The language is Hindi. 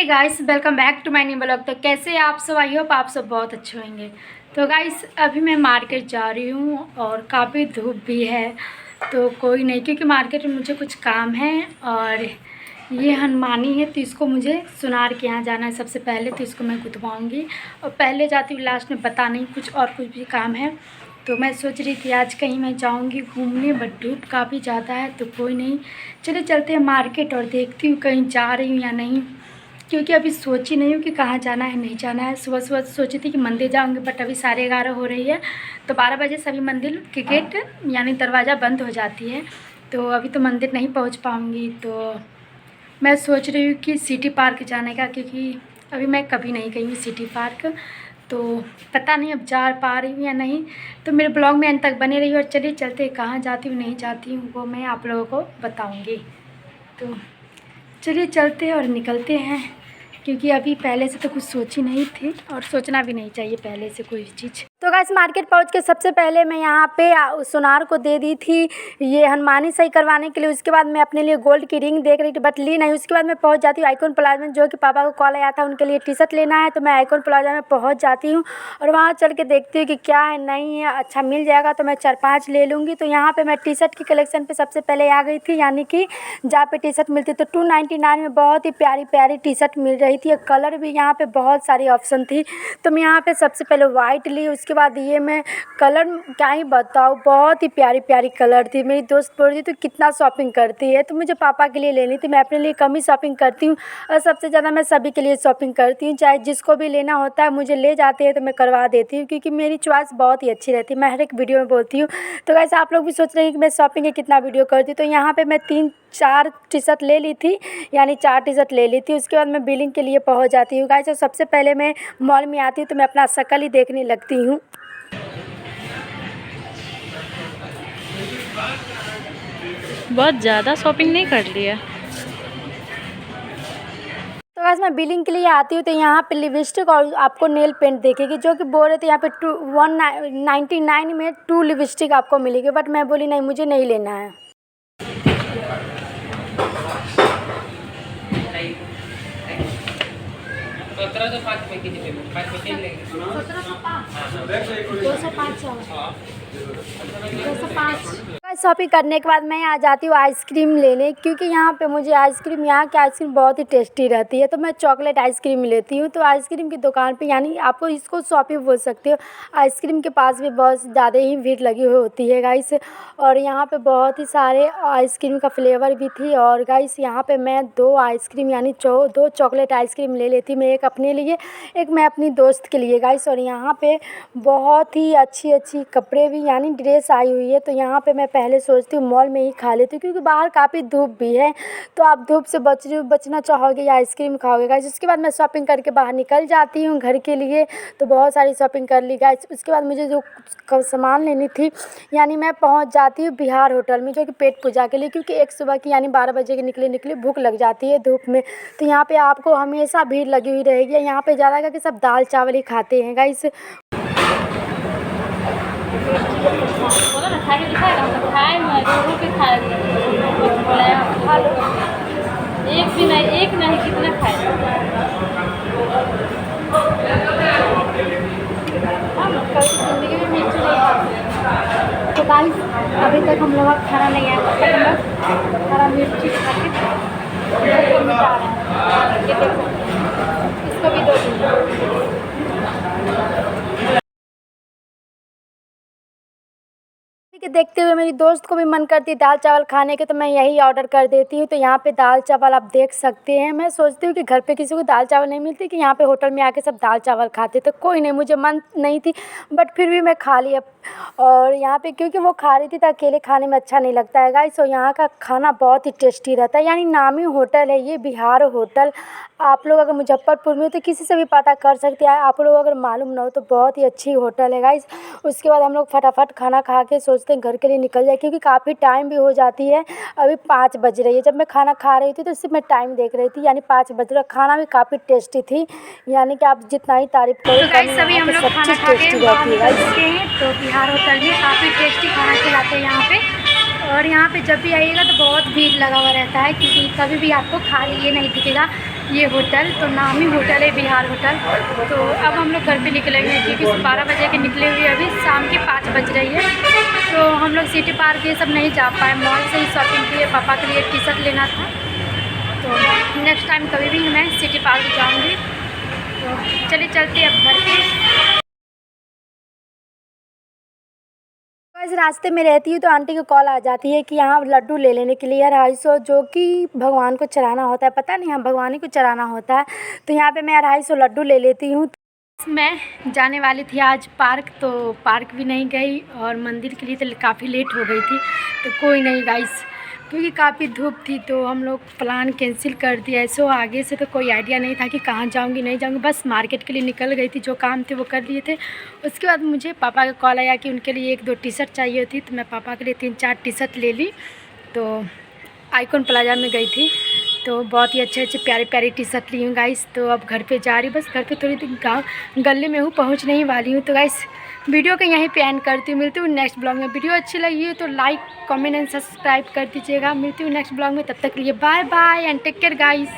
Guys, welcome back to my new blog. तो कैसे आप सब? आई होप आप सब बहुत अच्छे होंगे। तो गाइस, अभी मैं मार्केट जा रही हूँ और काफ़ी धूप भी है, तो कोई नहीं, क्योंकि मार्केट में मुझे कुछ काम है। और ये हनुमानी है, तो इसको मुझे सुनार के यहाँ जाना है सबसे पहले, तो इसको मैं गुथवाऊँगी और पहले जाती हूँ, लास्ट में पता नहीं कुछ भी काम है। तो मैं सोच रही थी आज कहीं मैं जाऊंगी घूमने, बट धूप काफ़ी ज़्यादा है, तो कोई नहीं, चले चलते हैं मार्केट और देखती हूँ कहीं जा रही हूँ या नहीं, क्योंकि अभी सोची नहीं हूँ कि कहाँ जाना है नहीं जाना है। सुबह सुबह सोची थी कि मंदिर जाऊँगी, बट अभी 11:30 हो रही है, तो 12 बजे सभी मंदिर के गेट यानी दरवाज़ा बंद हो जाती है, तो अभी तो मंदिर नहीं पहुँच पाऊँगी। तो मैं सोच रही हूँ कि सिटी पार्क जाने का, क्योंकि अभी मैं कभी नहीं गई हूँ सिटी पार्क, तो पता नहीं अब जा पा रही हूँ या नहीं। तो मेरे ब्लॉग में अंत तक बने रही और चलिए चलते, कहाँ जाती हूँ नहीं जाती हूँ वो मैं आप लोगों को बताऊँगी। तो चलिए चलते हैं और निकलते हैं, क्योंकि अभी पहले से तो कुछ सोची नहीं थी और सोचना भी नहीं चाहिए पहले से कोई चीज़। तो गाइस, मार्केट पहुंच के सबसे पहले मैं यहाँ पे सुनार को दे दी थी ये हनुमानी सही करवाने के लिए। उसके बाद मैं अपने लिए गोल्ड की रिंग देख रही थी, बट ली नहीं। उसके बाद मैं पहुंच जाती हूँ आइकॉन प्लाजा में, जो कि पापा को कॉल आया था उनके लिए टी शर्ट लेना है, तो मैं आइकॉन प्लाजा में पहुँच जाती हूँ और वहाँ चल के देखती हूँ कि क्या है नहीं है, अच्छा मिल जाएगा तो मैं 4-5 ले लूँगी। तो यहाँ पर मैं टी शर्ट की कलेक्शन पर सबसे पहले आ गई थी, यानी कि जहाँ पे टी शर्ट मिलती, तो 299 में बहुत ही प्यारी प्यारी टी शर्ट मिल रही थी। कलर भी यहाँ पे बहुत सारी ऑप्शन थी, तो मैं यहाँ पे सबसे पहले वाइट ली। उसके बाद ये मैं कलर क्या ही बताऊँ, बहुत ही प्यारी प्यारी कलर थी। मेरी दोस्त बोल रही थी तो कितना शॉपिंग करती है, तो मुझे पापा के लिए लेनी थी, मैं अपने लिए कम ही शॉपिंग करती हूँ और सबसे ज़्यादा मैं सभी के लिए शॉपिंग करती हूँ। चाहे जिसको भी लेना होता है मुझे ले जाते हैं तो मैं करवा देती हूँ, क्योंकि मेरी चॉइस बहुत ही अच्छी रहती है, मैं हर एक वीडियो में बोलती हूँ। तो वैसे आप लोग भी सोच रहे हैं कि मैं शॉपिंग के कितना वीडियो करती हूँ। तो यहाँ पर मैं 3-4 टी शर्ट ले ली थी, यानी 4 टी शर्ट ले ली थी। उसके बाद मैं बिलिंग के लिए पहुंच जाती हूँ गाइस। सबसे पहले मैं मॉल में आती हूँ तो मैं अपना शक्ल ही देखने लगती हूँ। बहुत ज़्यादा शॉपिंग नहीं कर लिया। तो गाइस, मैं बिलिंग के लिए आती हूँ तो यहाँ पे लिपस्टिक और आपको नेल पेंट देखेगी, जो कि बोल रहे थे यहाँ पे 199 में 2 लिपस्टिक आपको मिलेगी, बट मैं बोली नहीं, मुझे नहीं लेना है। शॉपिंग करने के बाद मैं आ जाती हूँ आइसक्रीम लेने, क्योंकि यहाँ पे मुझे आइसक्रीम, यहाँ की आइसक्रीम बहुत ही टेस्टी रहती है, तो मैं चॉकलेट आइसक्रीम लेती हूँ। तो आइसक्रीम की दुकान पे, यानी आपको इसको शॉपिंग बोल सकते हो, आइसक्रीम के पास भी बहुत ज़्यादा ही भीड़ लगी हुई होती है गाइस। और यहाँ पे बहुत ही सारे आइसक्रीम का फ्लेवर भी थी। और गाइस, यहाँ पे मैं 2 आइसक्रीम यानी 2 चॉकलेट आइसक्रीम ले लेती, मैं एक अपने लिए, एक मैं अपनी दोस्त के लिए गाइस। और यहाँ पे बहुत ही अच्छी अच्छी कपड़े भी यानी ड्रेस आई हुई है, तो यहाँ पे मैं पहले सोचती हूँ मॉल में ही खा लेती हूँ, क्योंकि बाहर काफ़ी धूप भी है, तो आप धूप से बचना चाहोगे या आइसक्रीम खाओगे गाइस। उसके बाद मैं शॉपिंग करके बाहर निकल जाती हूँ घर के लिए, तो बहुत सारी शॉपिंग कर ली गाइस। उसके बाद मुझे जो सामान लेनी थी, यानी मैं पहुँच जाती हूँ बिहार होटल में, जो कि पेट पूजा के लिए, क्योंकि एक सुबह की यानी 12 बजे के निकले भूख लग जाती है धूप में, तो यहाँ पे आपको हमेशा भीड़ लगी हुई रहेगी। यहाँ पे ज़्यादा करके सब दाल चावल ही खाते हैं गाइस। एक भी नहीं, एक नहीं, कितना खाएगा। तो गाइस, अभी तक हम लोग खाना नहीं आया, तब तक हम लोग हरा मिर्ची खा के जा रहे हैं। ये देखो, इसको भी 2 दिन के देखते हुए मेरी दोस्त को भी मन करती है दाल चावल खाने के, तो मैं यही ऑर्डर कर देती हूँ। तो यहाँ पे दाल चावल आप देख सकते हैं। मैं सोचती हूँ कि घर पे किसी को दाल चावल नहीं मिलती, कि यहाँ पे होटल में आके सब दाल चावल खाते, तो कोई नहीं, मुझे मन नहीं थी, बट फिर भी मैं खा लिया। और यहाँ पे क्योंकि वो खा रही थी तो अकेले खाने में अच्छा नहीं लगता है गाइस। और यहाँ का खाना बहुत ही टेस्टी रहता है, यानी नामी होटल है ये बिहार होटल। आप लोग अगर मुजफ्फरपुर में हो तो किसी से भी पता कर सकते हैं, आप लोग अगर मालूम ना हो तो बहुत ही अच्छी होटल है गाइस। उसके बाद हम लोग फटाफट खाना खा के सोचते हैं घर के लिए निकल जाए, क्योंकि काफ़ी टाइम भी हो जाती है। अभी 5 बज रही है, जब मैं खाना खा रही थी तो इससे मैं टाइम देख रही थी, यानी 5 बज रहा। खाना भी काफ़ी टेस्टी थी, यानी कि आप जितना ही तारीफ करो तो गाइस, सभी हम लोग खाना खा के बाहर निकल चुके हैं। तो बिहार होटल में काफ़ी टेस्टी खाना खिलाते हैं यहाँ पे। और यहाँ पे जब भी आइएगा तो बहुत भीड़ लगा हुआ रहता है, क्योंकि कभी भी आपको खाली ये नहीं दिखेगा। ये होटल तो नामी होटल है, बिहार होटल। तो अब हम लोग घर पे निकलेंगे, क्योंकि 12 बजे के निकले हुए अभी शाम के 5 बज रही है। तो हम लोग सिटी पार्क ये सब नहीं जा पाए, मॉल से ही शॉपिंग किए। पापा के लिए टी शर्ट लेना था, तो नेक्स्ट टाइम कभी भी मैं सिटी पार्क जाऊँगी। तो चलिए चलते अब घर पे। बस रास्ते में रहती हूँ तो आंटी को कॉल आ जाती है कि यहाँ लड्डू ले लेने के लिए 250, जो कि भगवान को चढ़ाना होता है। पता नहीं, हाँ भगवान ही को चढ़ाना होता है। तो यहाँ पे मैं 250 लड्डू ले लेती हूँ। मैं जाने वाली थी आज पार्क, तो पार्क भी नहीं गई और मंदिर के लिए तो काफ़ी लेट हो गई थी। तो कोई नहीं गाइस, क्योंकि काफ़ी धूप थी तो हम लोग प्लान कैंसिल कर दिया। सो आगे से तो कोई आइडिया नहीं था कि कहाँ जाऊँगी नहीं जाऊँगी, बस मार्केट के लिए निकल गई थी। जो काम थे वो कर लिए थे। उसके बाद मुझे पापा का कॉल आया कि उनके लिए 1-2 टी शर्ट चाहिए थी, तो मैं पापा के लिए 3-4 टी शर्ट ले ली। तो आइकॉन प्लाजा में गई थी, तो बहुत ही अच्छे अच्छे प्यारे प्यारे टी शर्ट ली हूँ गाइस। तो अब घर पे जा रही, बस घर पे थोड़ी देर गाँव गले में हूँ, पहुँचने ही वाली हूँ। तो गाइस वीडियो को यहीं पे एंड करती हूँ। मिलती हूँ नेक्स्ट ब्लॉग में। वीडियो अच्छी लगी हो तो लाइक कमेंट एंड सब्सक्राइब कर दीजिएगा। मिलती हूँ नेक्स्ट ब्लॉग में, तब तक के लिए bye bye and take care guys.